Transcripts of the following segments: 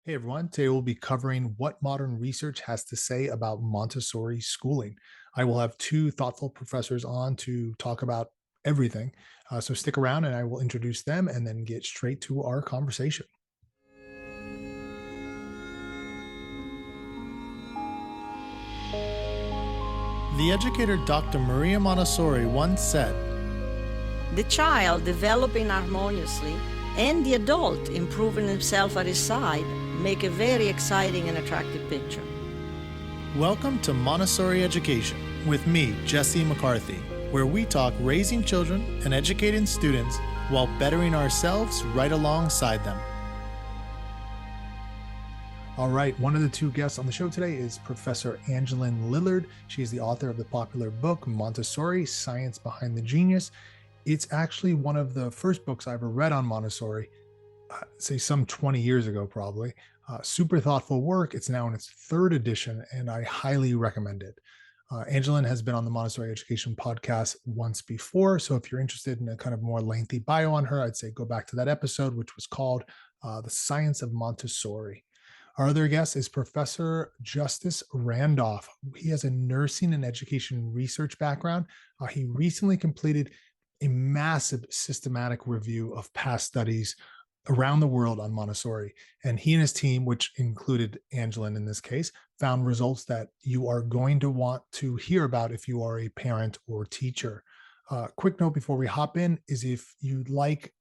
Hey everyone, today we'll be covering what modern research has to say about Montessori schooling. I will have two thoughtful professors on to talk about everything. So stick around and I will introduce them and then get straight to our conversation. The educator Dr. Maria Montessori once said, The child developing harmoniously and the adult improving himself at his side make a very exciting and attractive picture. Welcome to Montessori Education with me, Jesse McCarthy, where we talk raising children and educating students while bettering ourselves right alongside them. All right, one of the two guests on the show today is Professor Angeline Lillard. She is the author of the popular book, Montessori, Science Behind the Genius. It's actually one of the first books I ever read on Montessori, say some 20 years ago, probably. Super thoughtful work. It's now in its third edition, and I highly recommend it. Angeline has been on the Montessori Education podcast once before. So if you're interested in a kind of more lengthy bio on her, I'd say go back to that episode, which was called The Science of Montessori. Our other guest is Professor Justus Randolph. He has a nursing and education research background. He recently completed a massive systematic review of past studies around the world on Montessori. And he and his team, which included Angeline in this case, found results that you are going to want to hear about if you are a parent or teacher. Quick note before we hop in is if you'd like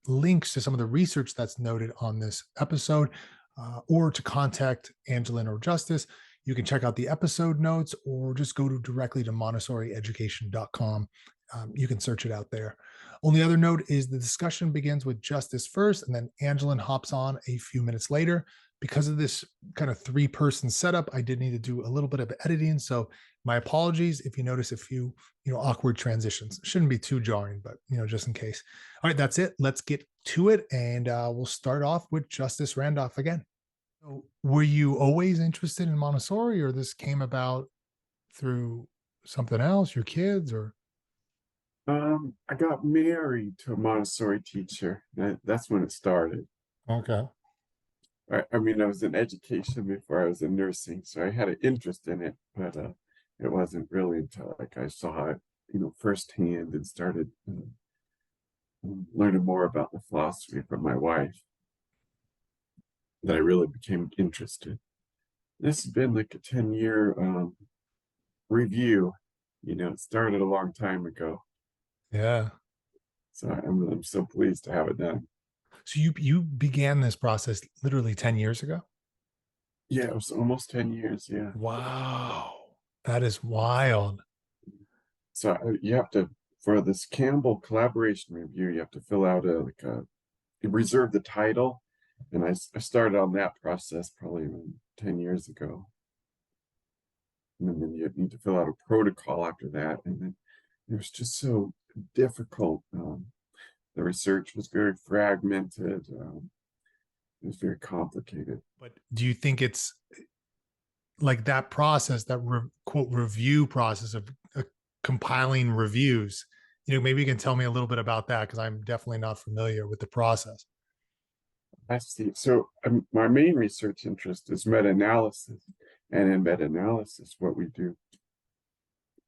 links to some of the research that's noted on this episode, or to contact Angeline or Justus, you can check out the episode notes or just go directly to montessorieducation.com. You can search it out there. Only other note is the discussion begins with Justus first, and then Angeline hops on a few minutes later. Because of this kind of three-person setup, I did need to do a little bit of editing. So my apologies if you notice a few, awkward transitions. Shouldn't be too jarring, but, just in case. All right, that's it. Let's get to it. And we'll start off with Justus Randolph again. So were you always interested in Montessori, or this came about through something else, your kids, or? I got married to a Montessori teacher. That's when it started. Okay. I mean, I was in education before I was in nursing, so I had an interest in it, but it wasn't really until I saw it, firsthand and started learning more about the philosophy from my wife that I really became interested. This has been like a 10-year review. It started a long time ago. Yeah. So I'm so pleased to have it done. So you began this process literally 10 years ago? Yeah, it was almost 10 years. Yeah. Wow. That is wild. So you have to, for this Campbell collaboration review, you have to fill out you reserve the title. And I started on that process probably 10 years ago. And then you need to fill out a protocol after that. And then it was just so difficult. The research was very fragmented. It was very complicated. But do you think it's like that process, that quote review process of compiling reviews? Maybe you can tell me a little bit about that, because I'm definitely not familiar with the process. I see. So my main research interest is meta-analysis. And in meta-analysis, what we do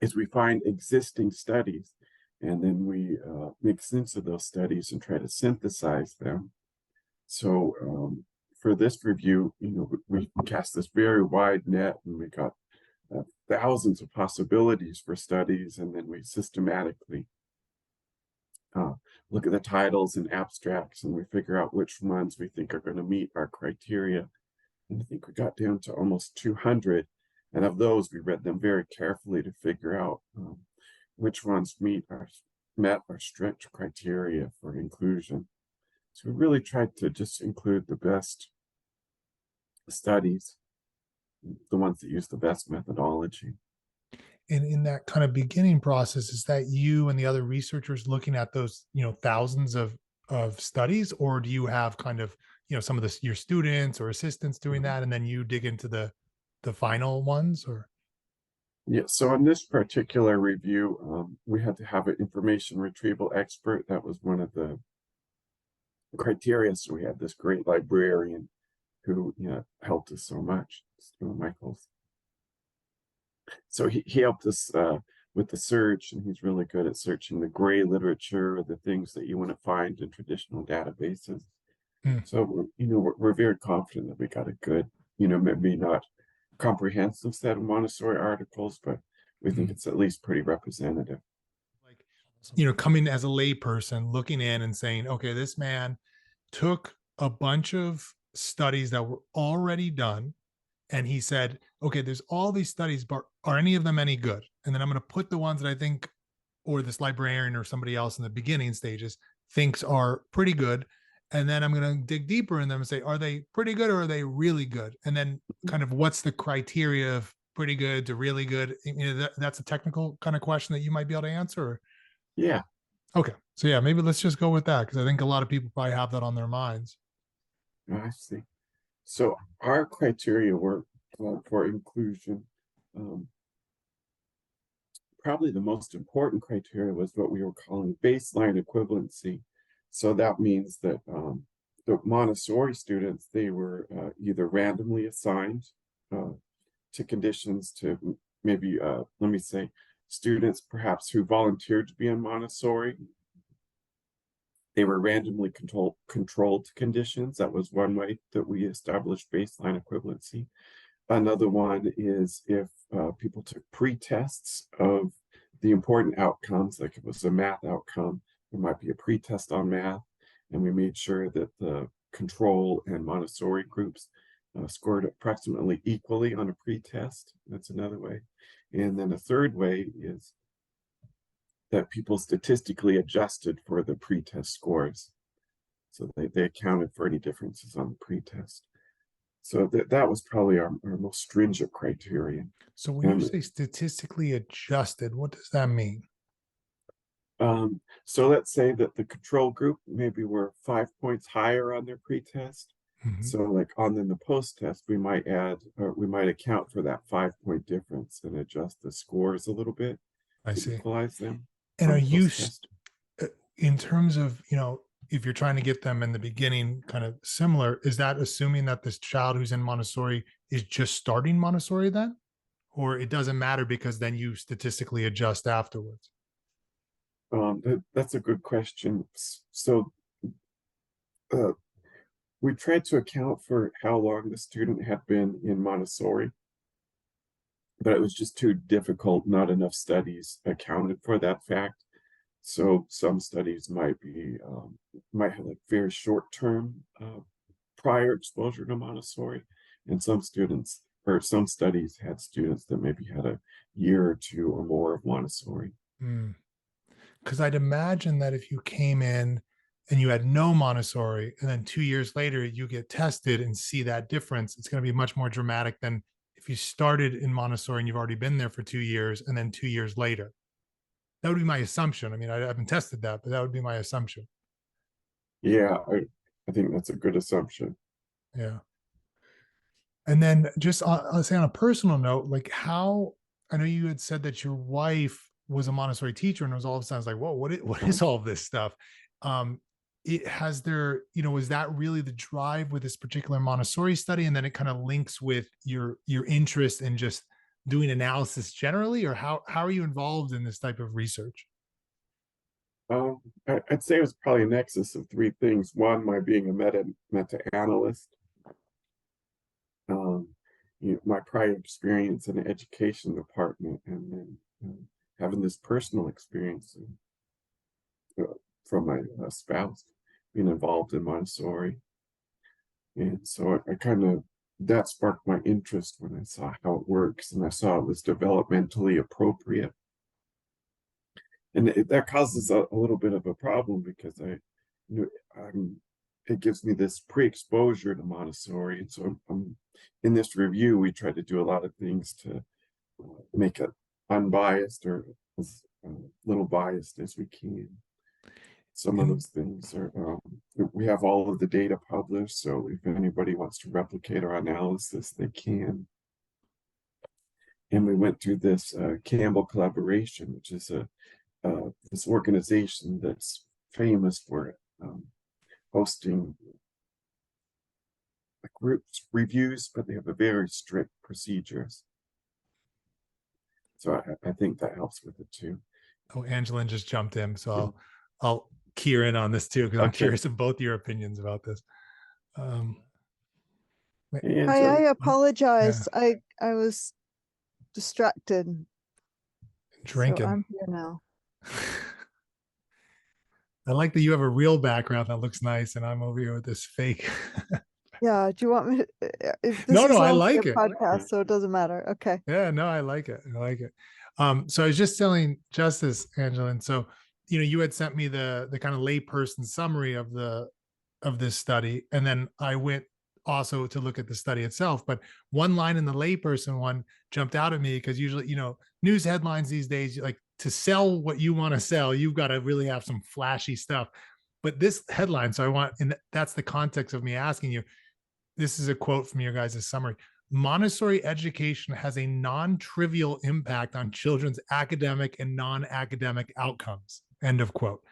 is we find existing studies, and then we make sense of those studies and try to synthesize them. So for this review, we cast this very wide net, and we got thousands of possibilities for studies, and then we systematically look at the titles and abstracts, and we figure out which ones we think are going to meet our criteria. And I think we got down to almost 200. And of those, we read them very carefully to figure out which ones met our strict criteria for inclusion. So we really tried to just include the best studies, the ones that use the best methodology. And in that kind of beginning process, is that you and the other researchers looking at those, thousands of studies, or do you have kind of, some of your students or assistants doing that, and then you dig into the final ones? Or? Yeah, so in this particular review, we had to have an information retrieval expert. That was one of the criteria. So we had this great librarian who helped us so much, Michaels. So he helped us with the search, and he's really good at searching the gray literature, the things that you wouldn't find in traditional databases. So we're very confident that we got a good, maybe not comprehensive set of Montessori articles, but we think it's at least pretty representative. Like, coming as a layperson, looking in and saying, okay, this man took a bunch of studies that were already done, and he said, okay, there's all these studies, but are any of them any good? And then I'm going to put the ones that I think, or this librarian or somebody else in the beginning stages thinks are pretty good. And then I'm going to dig deeper in them and say, are they pretty good or are they really good? And then kind of what's the criteria of pretty good to really good? That's a technical kind of question that you might be able to answer. Yeah. Okay. So yeah, maybe let's just go with that, because I think a lot of people probably have that on their minds. I see. So our criteria were for inclusion. Probably the most important criteria was what we were calling baseline equivalency. So that means that the Montessori students, they were either randomly assigned to conditions to maybe, let me say, students perhaps who volunteered to be in Montessori. They were randomly controlled to conditions. That was one way that we established baseline equivalency. Another one is if people took pre-tests of the important outcomes, like if it was a math outcome, there might be a pre-test on math, and we made sure that the control and Montessori groups scored approximately equally on a pre-test. That's another way. And then a third way is that people statistically adjusted for the pre-test scores. So they accounted for any differences on the pre-test. So that was probably our most stringent criterion. So when you say statistically adjusted, what does that mean? So let's say that the control group maybe were 5 points higher on their pre-test. So like on the post-test, we might account for that 5-point difference and adjust the scores a little bit to equalize them. And are you, in terms of, if you're trying to get them in the beginning kind of similar, is that assuming that this child who's in Montessori is just starting Montessori then? Or it doesn't matter because then you statistically adjust afterwards? That's a good question. So we tried to account for how long the student had been in Montessori, but it was just too difficult. Not enough studies accounted for that fact. So some studies might have like very short-term prior exposure to Montessori, and some studies had students that maybe had a year or two or more of Montessori. Because I'd imagine that if you came in and you had no Montessori, and then 2 years later you get tested and see that difference, it's going to be much more dramatic than if you started in Montessori and you've already been there for 2 years, and then 2 years later. That would be my assumption. I mean, I haven't tested that, but that would be my assumption. Yeah, I think that's a good assumption. Yeah. And then just I'll say on a personal note, like how, I know you had said that your wife was a Montessori teacher, and it was all of a sudden like, whoa, what is all this stuff? Was that really the drive with this particular Montessori study? And then it kind of links with your interest in just doing analysis generally, or how are you involved in this type of research? I'd say it was probably a nexus of three things. One, my being a meta-analyst. My prior experience in the education department, and then having this personal experience from my spouse being involved in Montessori. And so I kind of, that sparked my interest when I saw how it works, and I saw it was developmentally appropriate. And that causes a little bit of a problem because it gives me this pre-exposure to Montessori. And so in this review, we try to do a lot of things to make it unbiased or as little biased as we can. Some of those things are, we have all of the data published, so if anybody wants to replicate our analysis, they can. And we went through this Campbell collaboration, which is this organization that's famous for hosting groups reviews, but they have a very strict procedures. So I think that helps with it too. Oh, Angeline just jumped in, so I'll key her in on this too, because I'm curious of both your opinions about this. I apologize. Yeah. I was distracted. Drinking. So I'm here now. I like that you have a real background that looks nice, and I'm over here with this fake. Yeah. Do you want me to? No, I like it. Podcast, so it doesn't matter. Okay. Yeah, no, I like it. I like it. So I was just telling Justus, Angeline. So, you had sent me the kind of layperson summary of this study, and then I went also to look at the study itself. But one line in the layperson one jumped out at me, because usually, news headlines these days, like, to sell what you want to sell, you've got to really have some flashy stuff. But this headline, and that's the context of me asking you. This is a quote from your guys' summary. Montessori education has a non-trivial impact on children's academic and non-academic outcomes. End of quote.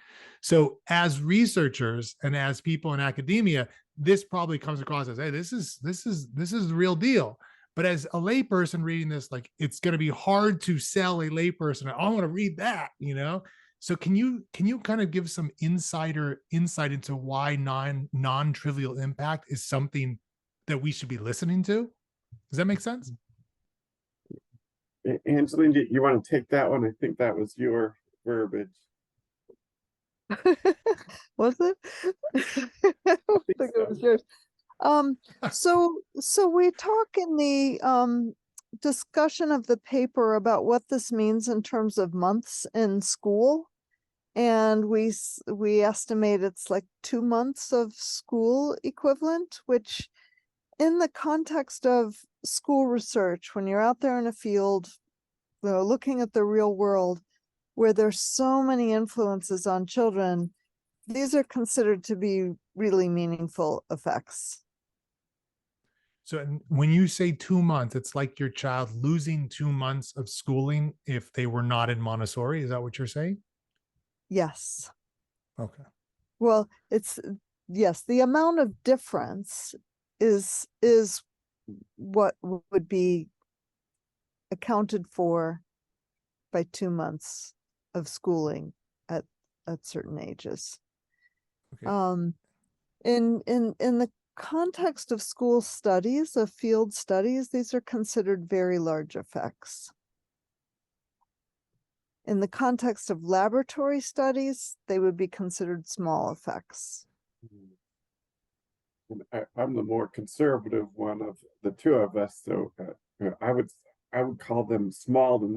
So as researchers and as people in academia, this probably comes across as, hey, this is the real deal. But as a layperson reading this, like, it's going to be hard to sell a layperson. I want to read that, So can you kind of give some insight into why non-trivial impact is something that we should be listening to? Does that make sense? Angeline, do you want to take that one? I think that was your verbiage. Was it? I don't think it was yours. So we talk in the discussion of the paper about what this means in terms of months in school, and we estimate it's like 2 months of school equivalent, which in the context of school research, when you're out there in a field, looking at the real world, where there's so many influences on children, these are considered to be really meaningful effects. So when you say 2 months, it's like your child losing 2 months of schooling if they were not in Montessori. Is that what you're saying? Yes. Okay. Well, yes, the amount of difference is what would be accounted for by 2 months of schooling at certain ages. Okay. In the context of school studies, of field studies, these are considered very large effects. In the context of laboratory studies, they would be considered small effects. And I'm the more conservative one of the two of us, so I would call them small to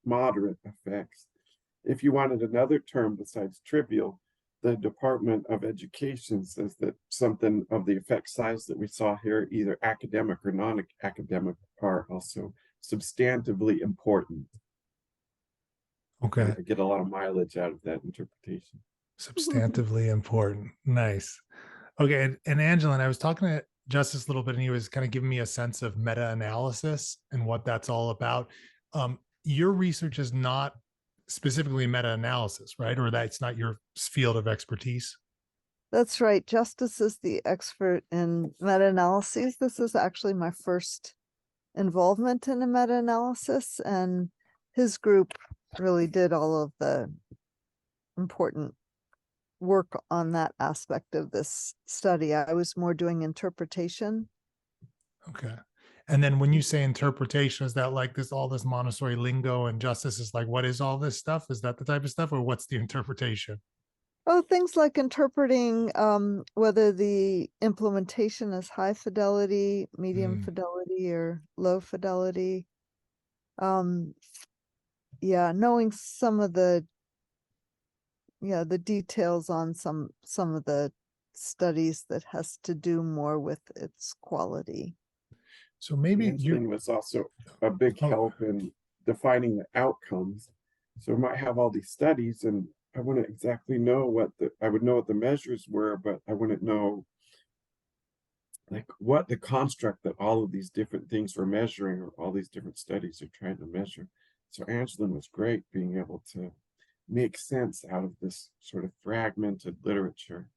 moderate effects. If you wanted another term besides trivial, the Department of Education says that something of the effect size that we saw here, either academic or non-academic, are also substantively important. Okay. I get a lot of mileage out of that interpretation. Substantively important. Nice. Okay. And Angeline, I was talking to Justus a little bit, and he was kind of giving me a sense of meta-analysis and what that's all about. Your research is not specifically meta-analysis, right? Or that's not your field of expertise? That's right. Justus is the expert in meta-analyses. This is actually my first involvement in a meta-analysis, and his group really did all of the important work on that aspect of this study. I was more doing interpretation. Okay. And then when you say interpretation, is that like all this Montessori lingo, and Justus is like, what is all this stuff? Is that the type of stuff, or what's the interpretation? Oh, things like interpreting whether the implementation is high fidelity, medium fidelity, or low fidelity. Yeah, knowing some of the details on some of the studies that has to do more with its quality. So maybe Angeline was also a big help in defining the outcomes. So we might have all these studies, and I wouldn't exactly know I would know what the measures were, but I wouldn't know like what the construct that all of these different things were measuring, or all these different studies are trying to measure. So Angeline was great being able to make sense out of this sort of fragmented literature.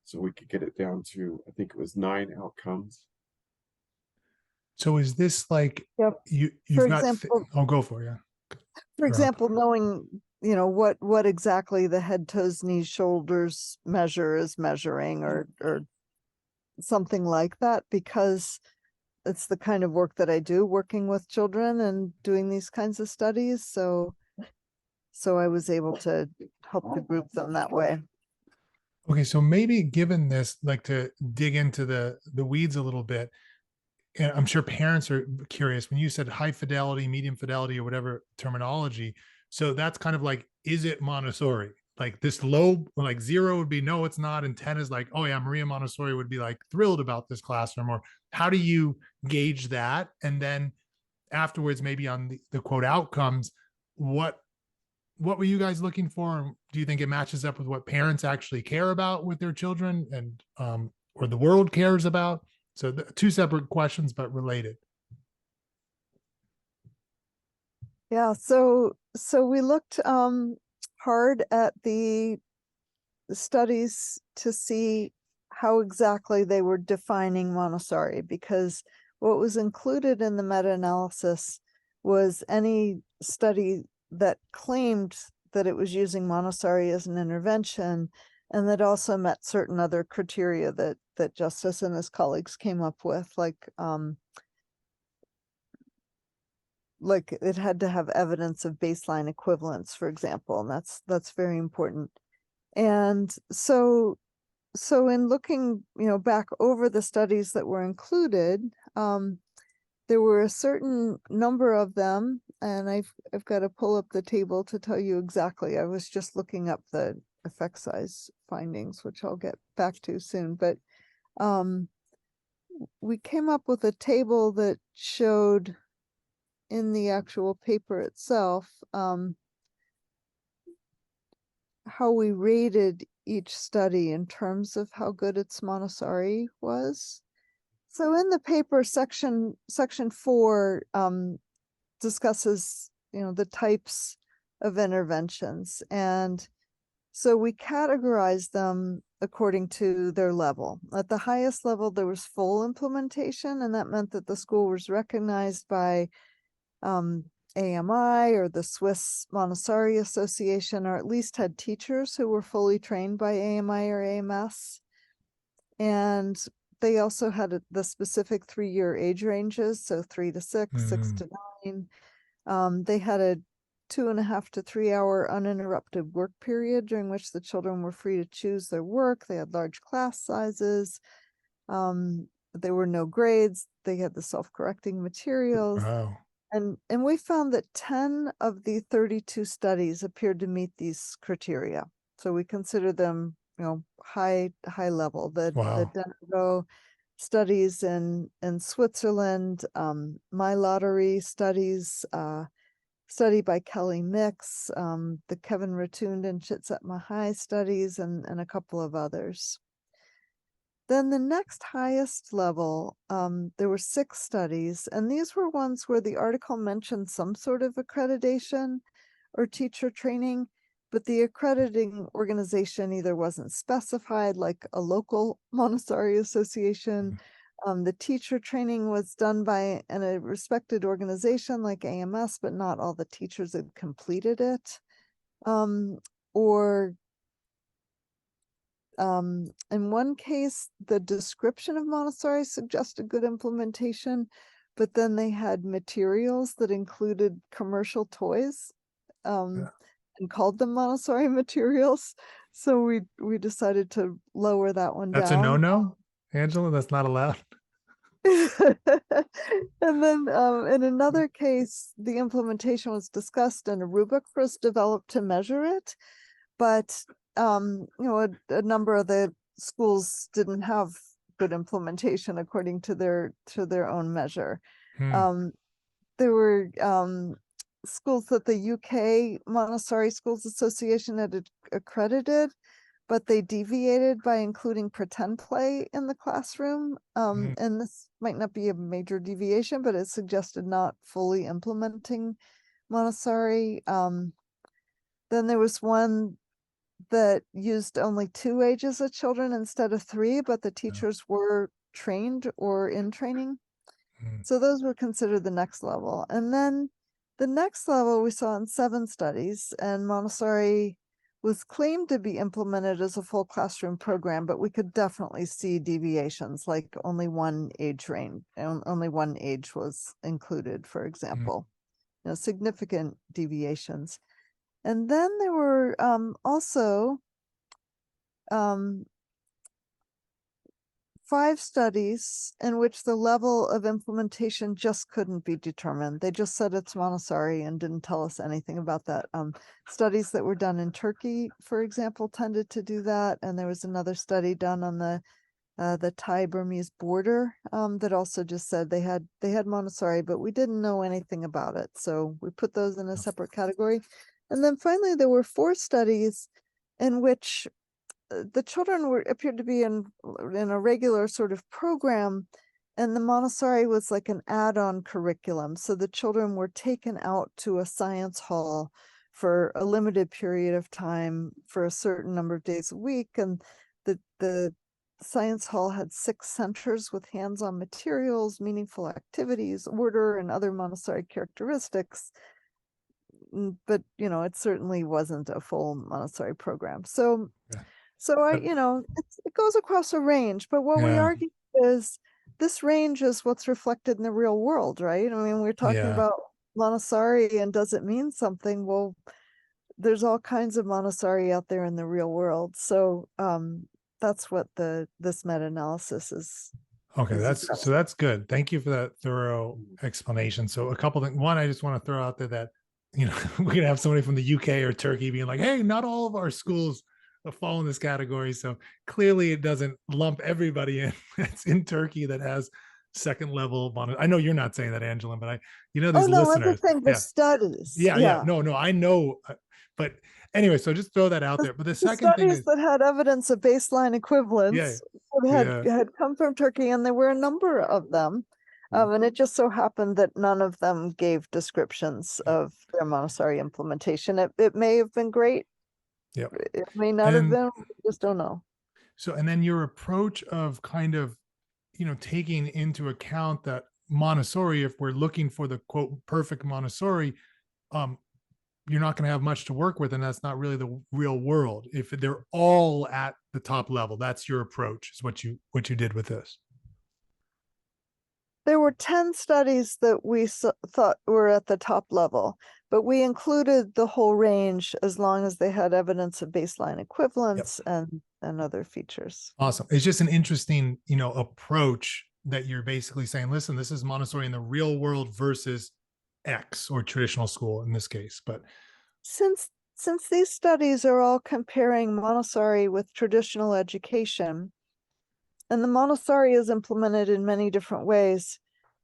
so we could get it down to, I think it was 9 outcomes. So is this like Yep. you've For got example, I'll go for it, yeah. For You're up. example, knowing, what exactly the head, toes, knees, shoulders measure is measuring, or something like that, because it's the kind of work that I do, working with children and doing these kinds of studies. So I was able to help to group them that way. Okay, so maybe given this, like to dig into the weeds a little bit, and I'm sure parents are curious when you said high fidelity, medium fidelity, or whatever terminology. So that's kind of like, is it Montessori? Like this low, like 0 would be no, it's not, and 10 is like, oh yeah, Maria Montessori would be like thrilled about this classroom. Or how do you gauge that? And then afterwards, maybe on the quote outcomes, what were you guys looking for? And do you think it matches up with what parents actually care about with their children, and or the world cares about? So two separate questions, but related. Yeah, so we looked hard at the studies to see how exactly they were defining Montessori, because what was included in the meta-analysis was any study that claimed that it was using Montessori as an intervention, and that also met certain other criteria that Justus and his colleagues came up with, like it had to have evidence of baseline equivalence, for example, and that's very important. And so in looking, back over the studies that were included, there were a certain number of them, and I've got to pull up the table to tell you exactly. I was just looking up the effect size findings, which I'll get back to soon, but we came up with a table that showed in the actual paper itself how we rated each study in terms of how good its Montessori was. So in the paper, section 4 discusses, the types of interventions. And so we categorized them according to their level. At the highest level, there was full implementation, and that meant that the school was recognized by AMI or the Swiss Montessori Association, or at least had teachers who were fully trained by AMI or AMS. And they also had the specific 3-year age ranges, so 3 to 6, 6 to 9. They had a 2.5 to 3 hour uninterrupted work period during which the children were free to choose their work. They had large class sizes. There were no grades. They had the self-correcting materials. Wow. And we found that 10 of the 32 studies appeared to meet these criteria. So we consider them, high level. The Denago studies in Switzerland, My Lottery studies, study by Kelly Mix, the Kevin Rotund and Chitset Mahai studies, and a couple of others. Then the next highest level, there were 6 studies, and these were ones where the article mentioned some sort of accreditation or teacher training, but the accrediting organization either wasn't specified, like a local Montessori association. The teacher training was done by a respected organization like AMS, but not all the teachers had completed it. In one case, the description of Montessori suggested good implementation, but then they had materials that included commercial toys and called them Montessori materials. So we decided to lower that one That's down. a no-no, Angela? That's not allowed? And then in another case, the implementation was discussed and a rubric was developed to measure it. But a number of the schools didn't have good implementation according to their own measure. There were schools that the UK Montessori Schools Association had accredited, but they deviated by including pretend play in the classroom. And this might not be a major deviation, but it suggested not fully implementing Montessori. Then there was one that used only 2 ages of children instead of 3, but the teachers were trained or in training. Mm. So those were considered the next level. And then the next level we saw in 7 studies, and Montessori was claimed to be implemented as a full classroom program, but we could definitely see deviations, like only one age range, and only one age was included, for example, significant deviations. And then there were also 5 studies in which the level of implementation just couldn't be determined. They just said it's Montessori and didn't tell us anything about that. Studies that were done in Turkey, for example, tended to do that. And there was another study done on the Thai-Burmese border that also just said they had Montessori, but we didn't know anything about it. So we put those in a separate category. And then finally, there were 4 studies in which the children appeared to be in a regular sort of program, and the Montessori was like an add-on curriculum. So the children were taken out to a science hall for a limited period of time for a certain number of days a week, and the science hall had 6 centers with hands-on materials, meaningful activities, order, and other Montessori characteristics. But it certainly wasn't a full Montessori program. So it goes across a range, but what we Yeah. argue is this range is what's reflected in the real world, right? I mean, we're talking about Montessori, and does it mean something? Well, there's all kinds of Montessori out there in the real world. So that's what this meta-analysis is. Okay, that's good. Thank you for that thorough explanation. So a couple things. One, I just want to throw out there that we're gonna have somebody from the UK or Turkey being like, "Hey, not all of our schools fall in this category." So clearly, it doesn't lump everybody in that's in Turkey that has second level. I know you're not saying that, Angeline, but these listeners. I'm the studies. Yeah. No, I know, but anyway, so just throw that out there. But the second thing studies is that had evidence of baseline equivalence had come from Turkey, and there were a number of them. And it just so happened that none of them gave descriptions of their Montessori implementation. It may have been great. Yep. It may not have been. We just don't know. So, and then your approach of kind of, taking into account that Montessori, if we're looking for the quote perfect Montessori, you're not going to have much to work with, and that's not really the real world. If they're all at the top level, that's your approach, is what you did with this. There were 10 studies that we thought were at the top level, but we included the whole range as long as they had evidence of baseline equivalence and other features. Awesome. It's just an interesting, approach that you're basically saying, listen, this is Montessori in the real world versus X, or traditional school in this case. But since these studies are all comparing Montessori with traditional education, and the Montessori is implemented in many different ways,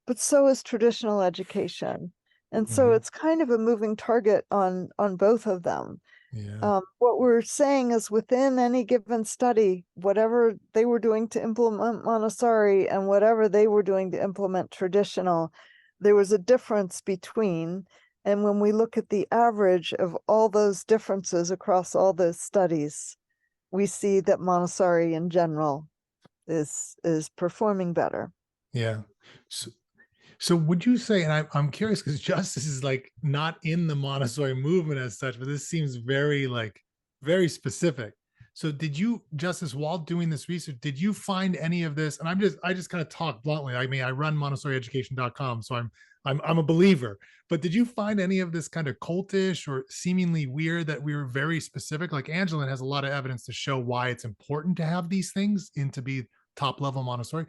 but so is traditional education. And so it's kind of a moving target on both of them. Yeah. What we're saying is, within any given study, whatever they were doing to implement Montessori and whatever they were doing to implement traditional, there was a difference between. And when we look at the average of all those differences across all those studies, we see that Montessori in general is performing better. Yeah. So would you say, and I'm curious because Justus is like not in the Montessori movement as such, but this seems very specific. So did you, Justus, while doing this research, did you find any of this? And I just kind of talk bluntly. I mean, I run MontessoriEducation.com, so I'm a believer. But did you find any of this kind of cultish or seemingly weird that we were very specific? Like Angeline has a lot of evidence to show why it's important to have these things and to be top level Montessori.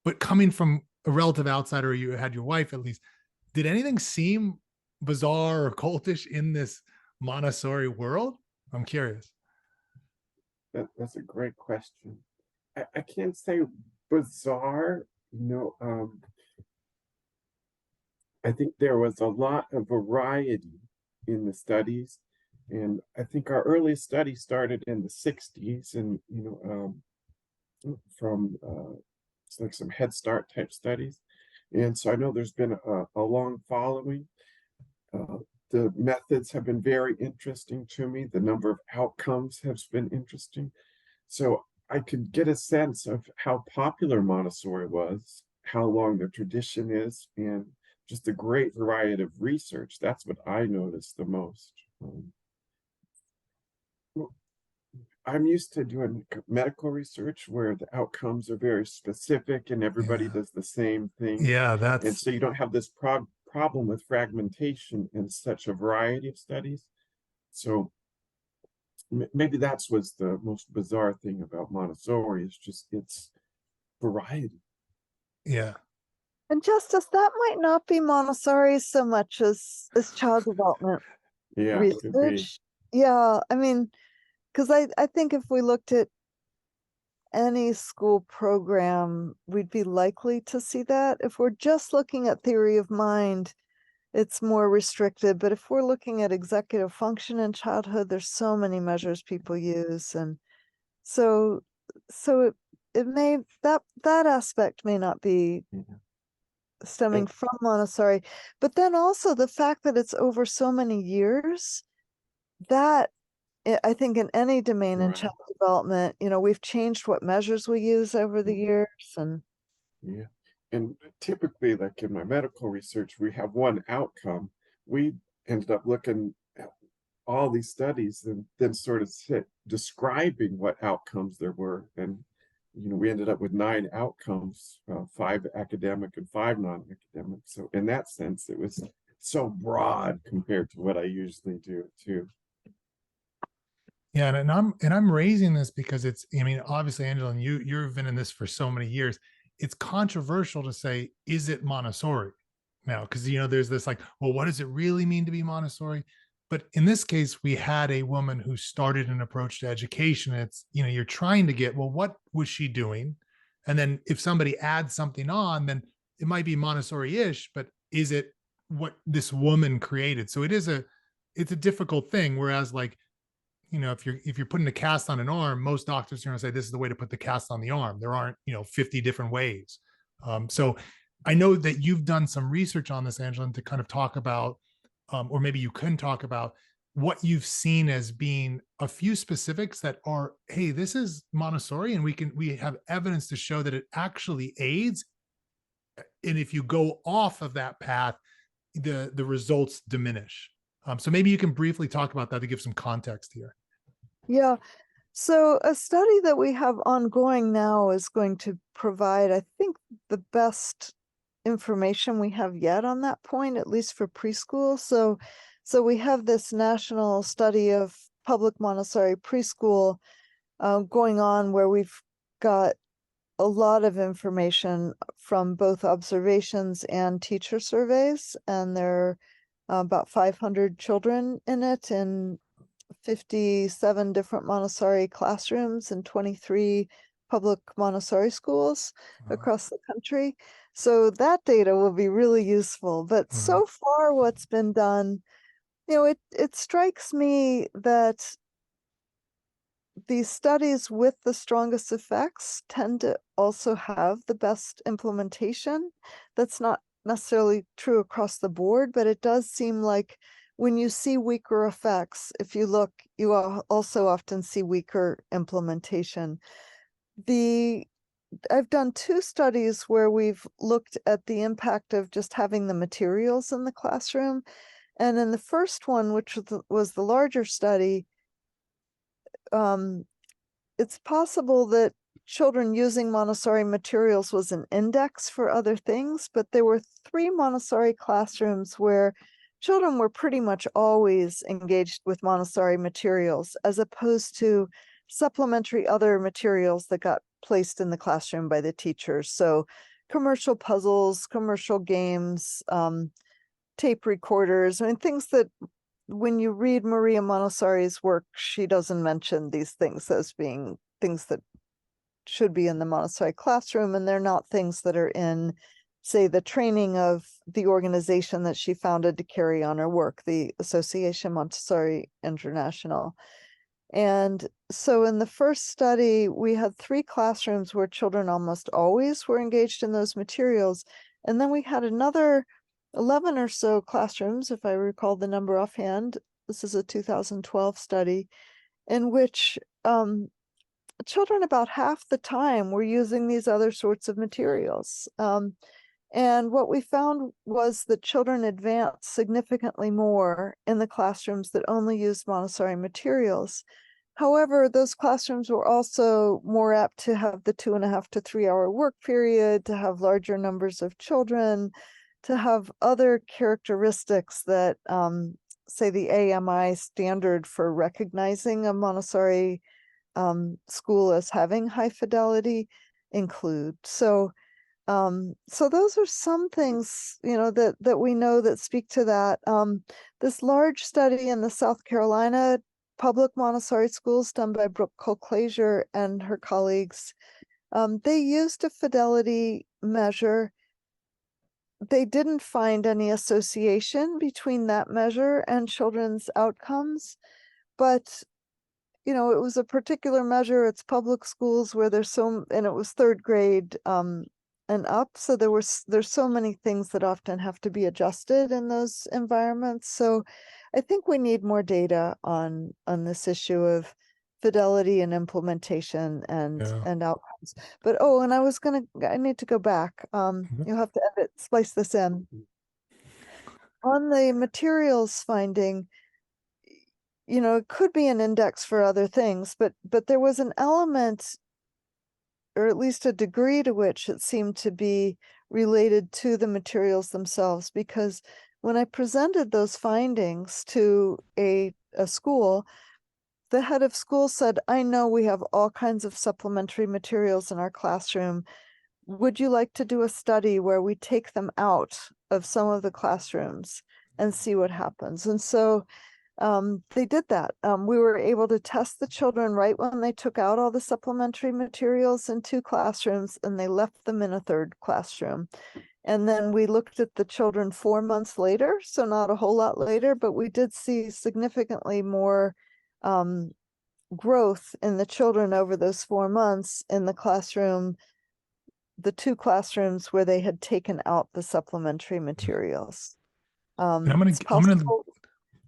But coming from a relative outsider, you had your wife at least, did anything seem bizarre or cultish in this Montessori world? I'm curious. That's a great question. I can't say bizarre, I think there was a lot of variety in the studies. And I think our earliest study started in the 60s, and, from it's like some Head Start type studies. And so I know there's been a long following. The methods have been very interesting to me. The number of outcomes has been interesting. So I could get a sense of how popular Montessori was, how long the tradition is, and just a great variety of research. That's what I noticed the most. I'm used to doing medical research where the outcomes are very specific and everybody Yeah. does the same thing. Yeah, And that's so you don't have this problem with fragmentation in such a variety of studies. So maybe that's was the most bizarre thing about Montessori is just its variety. yeah. And Justus, that might not be Montessori so much as child development Yeah, could be. research. Yeah, I mean, because I think if we looked at any school program, we'd be likely to see that. If we're just looking at theory of mind, it's more restricted. But if we're looking at executive function in childhood, there's so many measures people use. And so it may that aspect may not be Yeah. stemming from Montessori, but then also the fact that it's over so many years, that I think in any domain in Right. child development, we've changed what measures we use over the years. And Yeah. And typically, like in my medical research, we have one outcome. We ended up looking at all these studies and then sort of describing what outcomes there were. And, we ended up with 9 outcomes, 5 academic and 5 non-academic. So in that sense, it was so broad compared to what I usually do too. Yeah, and I'm raising this because it's, I mean, obviously, Angeline, you've been in this for so many years. It's controversial to say, is it Montessori now? Because there's this like, well, what does it really mean to be Montessori? But in this case, we had a woman who started an approach to education. It's, you're trying to get, well, what was she doing? And then if somebody adds something on, then it might be Montessori-ish, but is it what this woman created? So it's a difficult thing. Whereas like, if you're putting a cast on an arm, most doctors are going to say this is the way to put the cast on the arm. There aren't 50 different ways. So I know that you've done some research on this, Angeline, to kind of talk about, or maybe you can talk about what you've seen as being a few specifics that are, hey, this is Montessori, and we have evidence to show that it actually aids. And if you go off of that path, the results diminish. So maybe you can briefly talk about that to give some context here. yeah, so a study that we have ongoing now is going to provide, I think, the best information we have yet on that point, at least for preschool. So we have this national study of public Montessori preschool going on, where we've got a lot of information from both observations and teacher surveys, and there are about 500 children in it in 57 different Montessori classrooms and 23 public Montessori schools across the country. So that data will be really useful. But so far what's been done, it strikes me that these studies with the strongest effects tend to also have the best implementation. That's not necessarily true across the board, but it does seem like when you see weaker effects, if you look, you also often see weaker implementation. I've done 2 studies where we've looked at the impact of just having the materials in the classroom. And in the first one, which was the larger study, it's possible that children using Montessori materials was an index for other things, but there were 3 Montessori classrooms where children were pretty much always engaged with Montessori materials, as opposed to supplementary other materials that got placed in the classroom by the teachers. So commercial puzzles, commercial games, tape recorders, I mean, things that when you read Maria Montessori's work, she doesn't mention these things as being things that should be in the Montessori classroom, and they're not things that are in, say, the training of the organization that she founded to carry on her work, the Association Montessori International. And so in the first study, we had 3 classrooms where children almost always were engaged in those materials. And then we had another 11 or so classrooms, if I recall the number offhand. This is a 2012 study in which children about half the time were using these other sorts of materials. And what we found was that children advanced significantly more in the classrooms that only used Montessori materials. However, those classrooms were also more apt to have the 2.5 to 3 hour work period, to have larger numbers of children, to have other characteristics that, say, the AMI standard for recognizing a Montessori school as having high fidelity include. So those are some things, that we know that speak to that. This large study in the South Carolina public Montessori schools done by Brooke Colclazier and her colleagues, they used a fidelity measure. They didn't find any association between that measure and children's outcomes, but it was a particular measure. It's public schools where and it was third grade and up. So there's so many things that often have to be adjusted in those environments. So I think we need more data on this issue of fidelity and implementation and outcomes. But and I need to go back. You'll have to splice this in. On the materials finding, it could be an index for other things, but there was an element, or at least a degree to which it seemed to be related to the materials themselves, because when I presented those findings to a school, the head of school said, "I know we have all kinds of supplementary materials in our classroom. Would you like to do a study where we take them out of some of the classrooms and see what happens?" And so they did that. We were able to test the children right when they took out all the supplementary materials in 2 classrooms, and they left them in a 3rd classroom. And then we looked at the children 4 months later, so not a whole lot later, but we did see significantly more growth in the children over those 4 months in the 2 classrooms where they had taken out the supplementary materials. And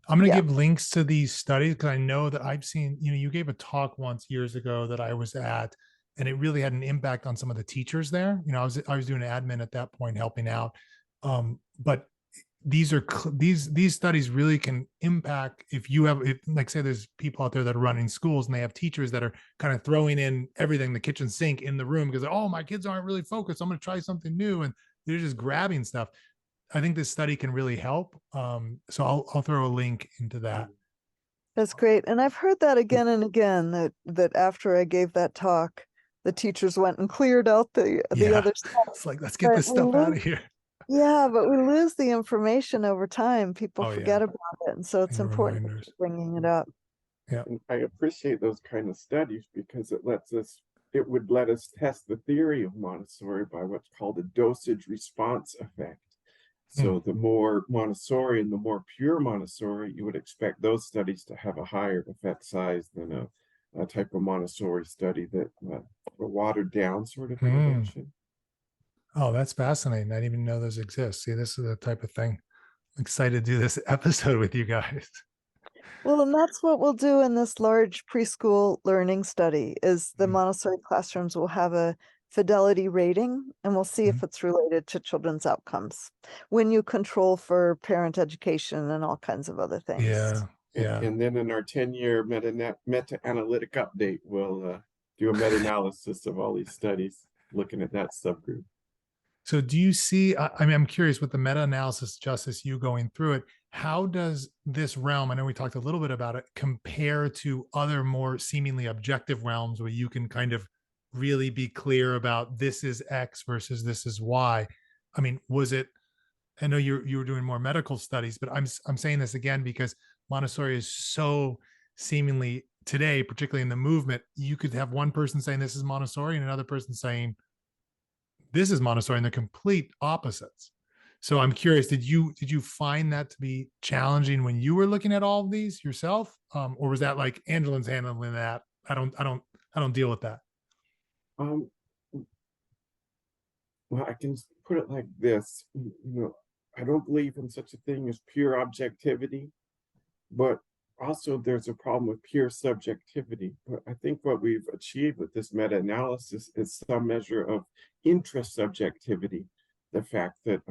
I'm going to give links to these studies because I know that I've seen, you gave a talk once years ago that I was at, and it really had an impact on some of the teachers there. I was doing admin at that point, helping out. But these studies really can impact if like say there's people out there that are running schools and they have teachers that are kind of throwing in everything, the kitchen sink in the room because, oh, my kids aren't really focused. I'm going to try something new. And they're just grabbing stuff. I think this study can really help. So I'll throw a link into that. That's great. And I've heard that again and again, that after I gave that talk, the teachers went and cleared out the other stuff. It's like, let's get this stuff out of here. Yeah, but we lose the information over time. People forget about it. And so it's important to keep bringing it up. Yeah. And I appreciate those kind of studies because it would let us test the theory of Montessori by what's called a dosage response effect. So the more Montessori and the more pure Montessori, you would expect those studies to have a higher effect size than a type of Montessori study that a watered down sort of intervention. Oh, that's fascinating. I didn't even know those exist. See, this is the type of thing. I'm excited to do this episode with you guys. Well, and that's what we'll do in this large preschool learning study is the Montessori classrooms will have a fidelity rating, and we'll see if it's related to children's outcomes when you control for parent education and all kinds of other things. Yeah. And then in our 10-year meta-analytic update, we'll do a meta-analysis of all these studies looking at that subgroup. So do you see, I'm curious with the meta-analysis, Justus, you going through it, how does this realm, I know we talked a little bit about it, compare to other more seemingly objective realms where you can kind of really be clear about this is X versus this is Y? I mean, I know you were doing more medical studies, but I'm saying this again because Montessori is so seemingly today, particularly in the movement, you could have one person saying this is Montessori and another person saying this is Montessori, and they're complete opposites. So I'm curious, did you find that to be challenging when you were looking at all of these yourself? Or was that like Angeline's handling that? I don't deal with that. Well, I can put it like this, I don't believe in such a thing as pure objectivity, but also there's a problem with pure subjectivity. But I think what we've achieved with this meta-analysis is some measure of intrasubjectivity. The fact that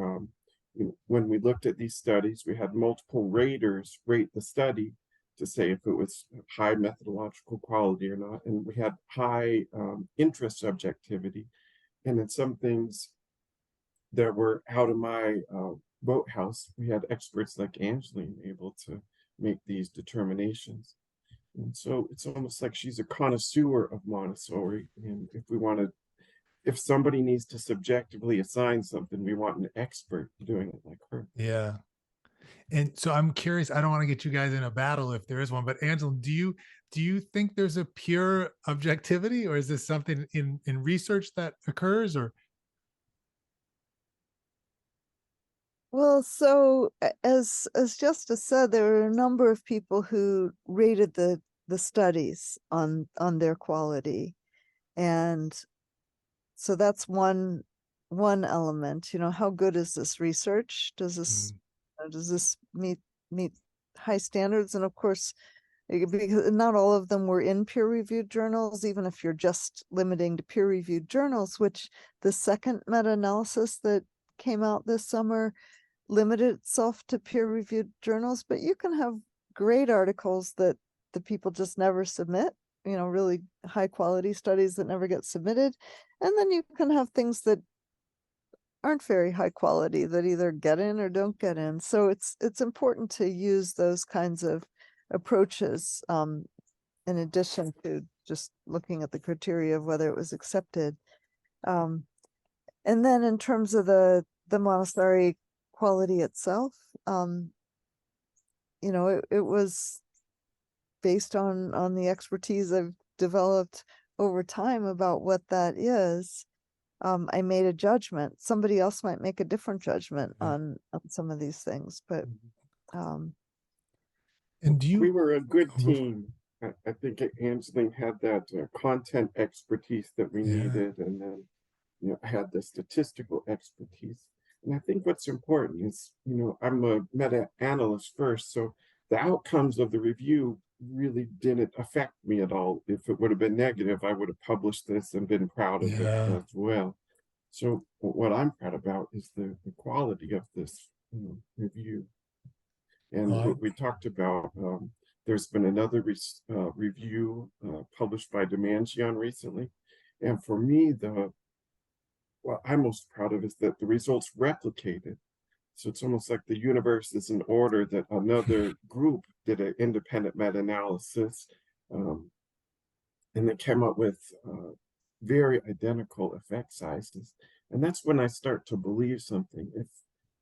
when we looked at these studies, we had multiple raters rate the study to say if it was high methodological quality or not, and we had high intrasubjectivity. And in some things that were out of my boathouse, we had experts like Angeline able to make these determinations. And so it's almost like she's a connoisseur of Montessori. And if somebody needs to subjectively assign something, we want an expert doing it like her. Yeah. And so I'm curious, I don't want to get you guys in a battle if there is one, but Angela, do you think there's a pure objectivity, or is this something in research that occurs? Or Well, so as Justus said, there are a number of people who rated the studies on their quality, and so that's one element. You know, how good is this research? Does this meet high standards? And of course, because not all of them were in peer-reviewed journals, even if you're just limiting to peer-reviewed journals, which the second meta-analysis that came out this summer limited itself to peer-reviewed journals. But you can have great articles that the people just never submit, you know, really high quality studies that never get submitted. And then you can have things that aren't very high quality that either get in or don't get in. So it's important to use those kinds of approaches in addition to just looking at the criteria of whether it was accepted. And then in terms of the Montessori quality itself, you know, it was based on the expertise I've developed over time about what that is. I made a judgment. Somebody else might make a different judgment on some of these things, but and we were a good team. I think Angeline had that content expertise that we needed, and then, you know, had the statistical expertise. And I think what's important is, you know, I'm a meta-analyst first, so the outcomes of the review really didn't affect me at all. If it would have been negative, I would have published this and been proud of it as well. So what I'm proud about is the quality of this review. And we talked about, there's been another review published by Dimension recently. And for me, what I'm most proud of is that the results replicated. So it's almost like the universe is in order, that another group did an independent meta-analysis, and they came up with very identical effect sizes. And that's when I start to believe something. If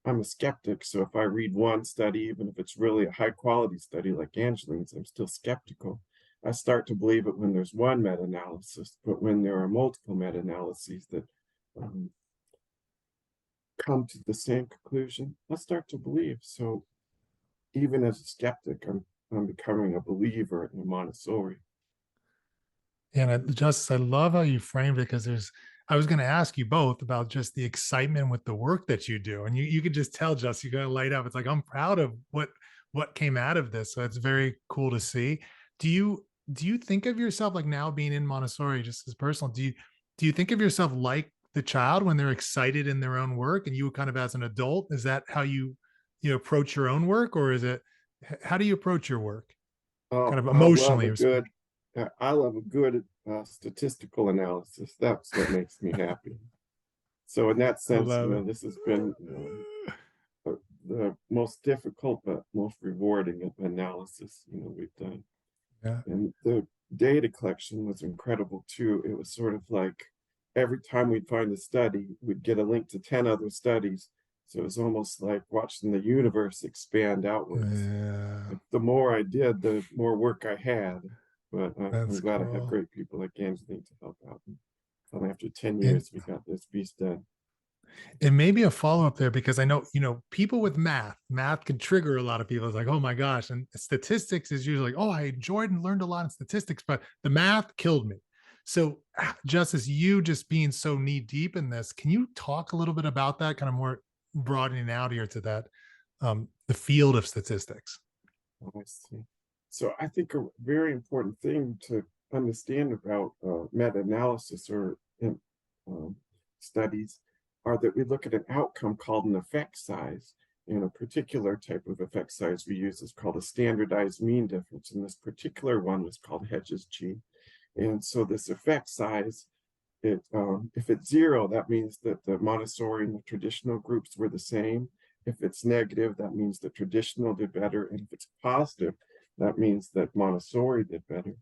I'm a skeptic, so if I read one study, even if it's really a high quality study like Angeline's, I'm still skeptical. I start to believe it when there's one meta-analysis, but when there are multiple meta-analyses that come to the same conclusion, I start to believe. So even as a skeptic, I'm becoming a believer in Montessori. And Justus, I love how you framed it, because I was going to ask you both about just the excitement with the work that you do. And you could just tell, Justus, you got to light up. It's like, I'm proud of what came out of this. So it's very cool to see. Do you think of yourself, like, now being in Montessori, just as personal, do you think of yourself like the child when they're excited in their own work, and you kind of as an adult? Is that how you approach your own work, or is it, how do you approach your work? Kind of emotionally. I love a good statistical analysis. That's what makes me happy. So in that sense, this has been the most difficult but most rewarding analysis we've done. Yeah. And the data collection was incredible too. It was sort of like every time we'd find a study, we'd get a link to 10 other studies. So it was almost like watching the universe expand outwards. Yeah. Like, the more I did, the more work I had. But I'm glad cool. I have great people like Angeline to help out. And after 10 years, we got this beast done. And maybe a follow-up there, because I know, people with math can trigger a lot of people. It's like, oh my gosh. And statistics is usually like, oh, I enjoyed and learned a lot in statistics, but the math killed me. So Justus, you just being so knee deep in this, can you talk a little bit about that kind of more broadening out here to that, the field of statistics. Oh, I see. So I think a very important thing to understand about meta-analysis or um, studies are that we look at an outcome called an effect size. And a particular type of effect size we use is called a standardized mean difference. And this particular one was called Hedges G. And so this effect size, if it's 0, that means that the Montessori and the traditional groups were the same. If it's negative, that means the traditional did better. And if it's positive, that means that Montessori did better.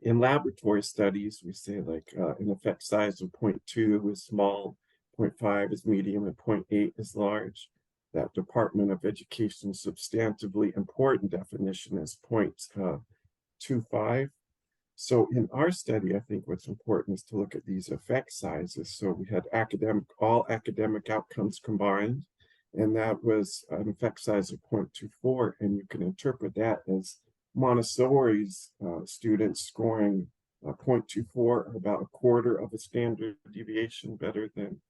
In laboratory studies, we say like an effect size of 0.2 is small, 0.5 is medium, and 0.8 is large. That Department of Education substantively important definition is 0.25. So in our study, I think what's important is to look at these effect sizes. So we had all academic outcomes combined, and that was an effect size of 0.24, and you can interpret that as Montessori's students scoring 0.24, about a quarter of a standard deviation better than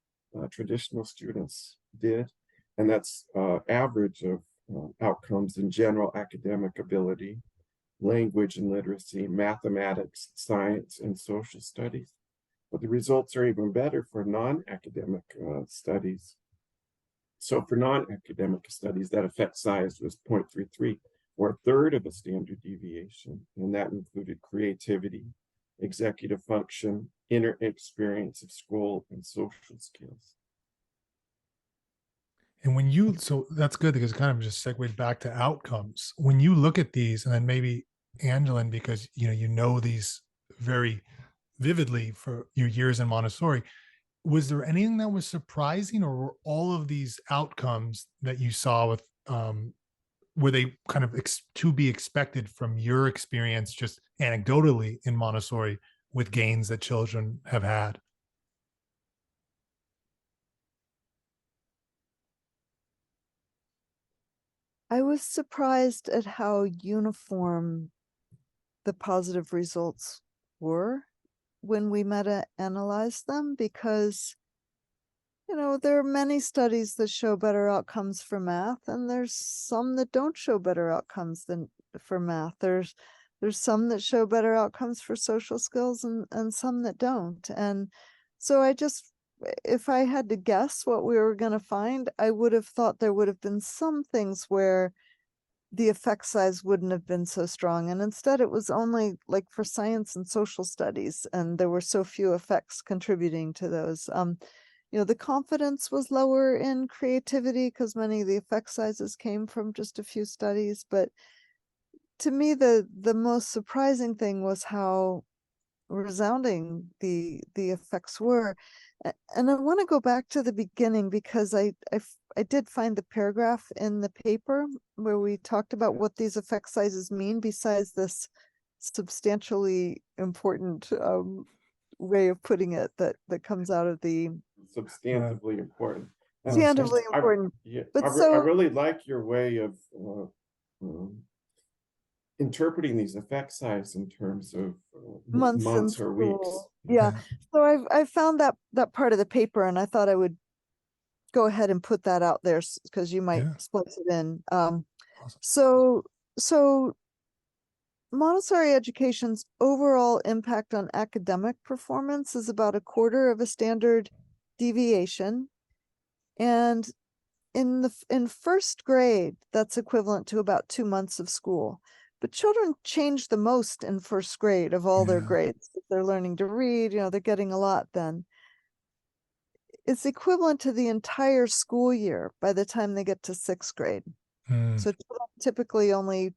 traditional students did. And that's average of outcomes in general academic ability, language and literacy, mathematics, science, and social studies. But the results are even better for non-academic studies. So for non-academic studies, that effect size was 0.33, or a third of a standard deviation. And that included creativity, executive function, inner experience of school, and social skills. And so that's good because it kind of just segued back to outcomes. When you look at these, and then maybe Angeline, because you know these very vividly for your years in Montessori, was there anything that was surprising, or were all of these outcomes that you saw with were they kind of to be expected from your experience, just anecdotally in Montessori, with gains that children have had? I was surprised at how uniform the positive results were when we meta-analyzed them, because there are many studies that show better outcomes for math, and there's some that don't show better outcomes than for math. There's some that show better outcomes for social skills and some that don't. And so if I had to guess what we were going to find, I would have thought there would have been some things where the effect size wouldn't have been so strong. And instead it was only like for science and social studies, and there were so few effects contributing to those. The confidence was lower in creativity because many of the effect sizes came from just a few studies. But to me, the most surprising thing was how resounding the effects were. And I want to go back to the beginning, because I did find the paragraph in the paper where we talked about what these effect sizes mean, besides this substantially important way of putting it that comes out of the Substantively important. substantively important. But I really like your way of interpreting these effect size in terms of months or weeks. Yeah. So I found that part of the paper, and I thought I would go ahead and put that out there because you might splice it in. Awesome. So Montessori education's overall impact on academic performance is about a quarter of a standard deviation. And in first grade, that's equivalent to about 2 months of school. But children change the most in first grade of all their grades. If they're learning to read, they're getting a lot then. It's equivalent to the entire school year by the time they get to 6th grade. So children typically only